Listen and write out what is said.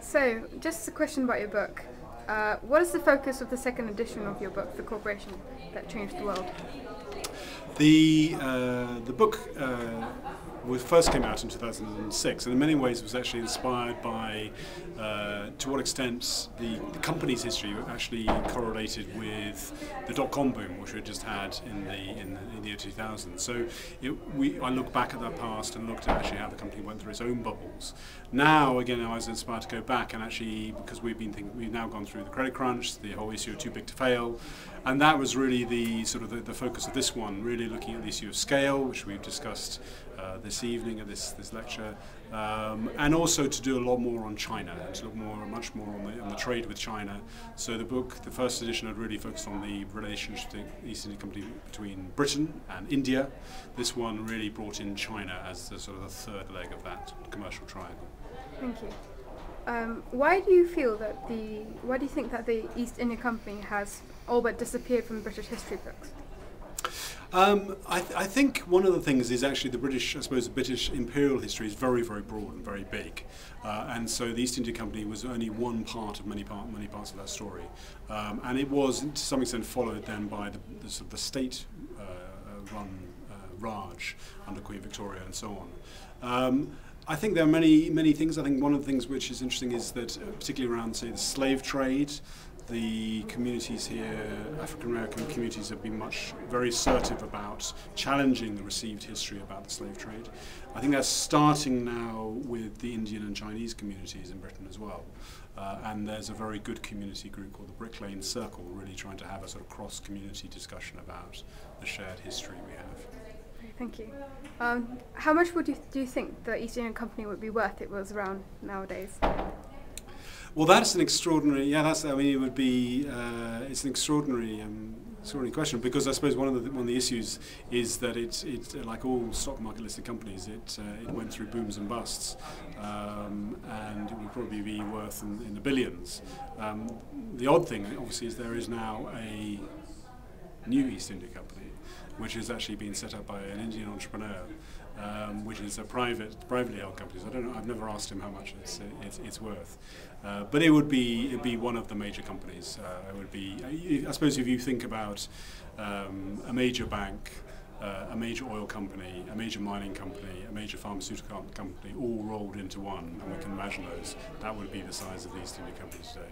So, just a question about your book. What is the focus of the second edition of your book, The Corporation That Changed the World? The book first came out in 2006, and in many ways was actually inspired by to what extent the company's history actually correlated with the dot-com boom, which we had just had in the year 2000. So I look back at that past and looked at actually how the company went through its own bubbles. Now, again, I was inspired to go back and actually, because we've now gone through the credit crunch, the whole issue of too big to fail, and that was really the sort of the focus of this one, really looking at the issue of scale, which we've discussed this evening at this lecture, and also to do a lot more on China, and to look much more on the trade with China. So the book, the first edition, had really focused on the relationship of the East India Company between Britain and India. This one really brought in China as the sort of the third leg of that commercial triangle. Thank you. Why do you think that the East India Company has all but disappeared from British history books? I think one of the things is actually the British imperial history is very, very broad and very big, and so the East India Company was only one part of many parts of that story, and it was to some extent followed then by the state-run Raj under Queen Victoria and so on. I think there are many things. I think one of the things which is interesting is that, particularly around, say, the slave trade, the communities here, African American communities, have been very assertive about challenging the received history about the slave trade. I think that's starting now with the Indian and Chinese communities in Britain as well. And there's a very good community group called the Brick Lane Circle, really trying to have a sort of cross-community discussion about the shared history we have. Thank you. How much do you think the East India Company would be worth if it was around nowadays? Well, that's an extraordinary. Yeah, it would be. It's an extraordinary question, because I suppose one of the issues is that it's like all stock market listed companies. It went through booms and busts, and it would probably be worth in the billions. The odd thing, obviously, is there is now a new East India Company, which has actually been set up by an Indian entrepreneur, which is a privately held company. So I don't know. I've never asked him how much it's worth, but it'd be one of the major companies. It would be. I suppose if you think about a major bank, a major oil company, a major mining company, a major pharmaceutical company, all rolled into one, and we can imagine those. That would be the size of the East India Company today.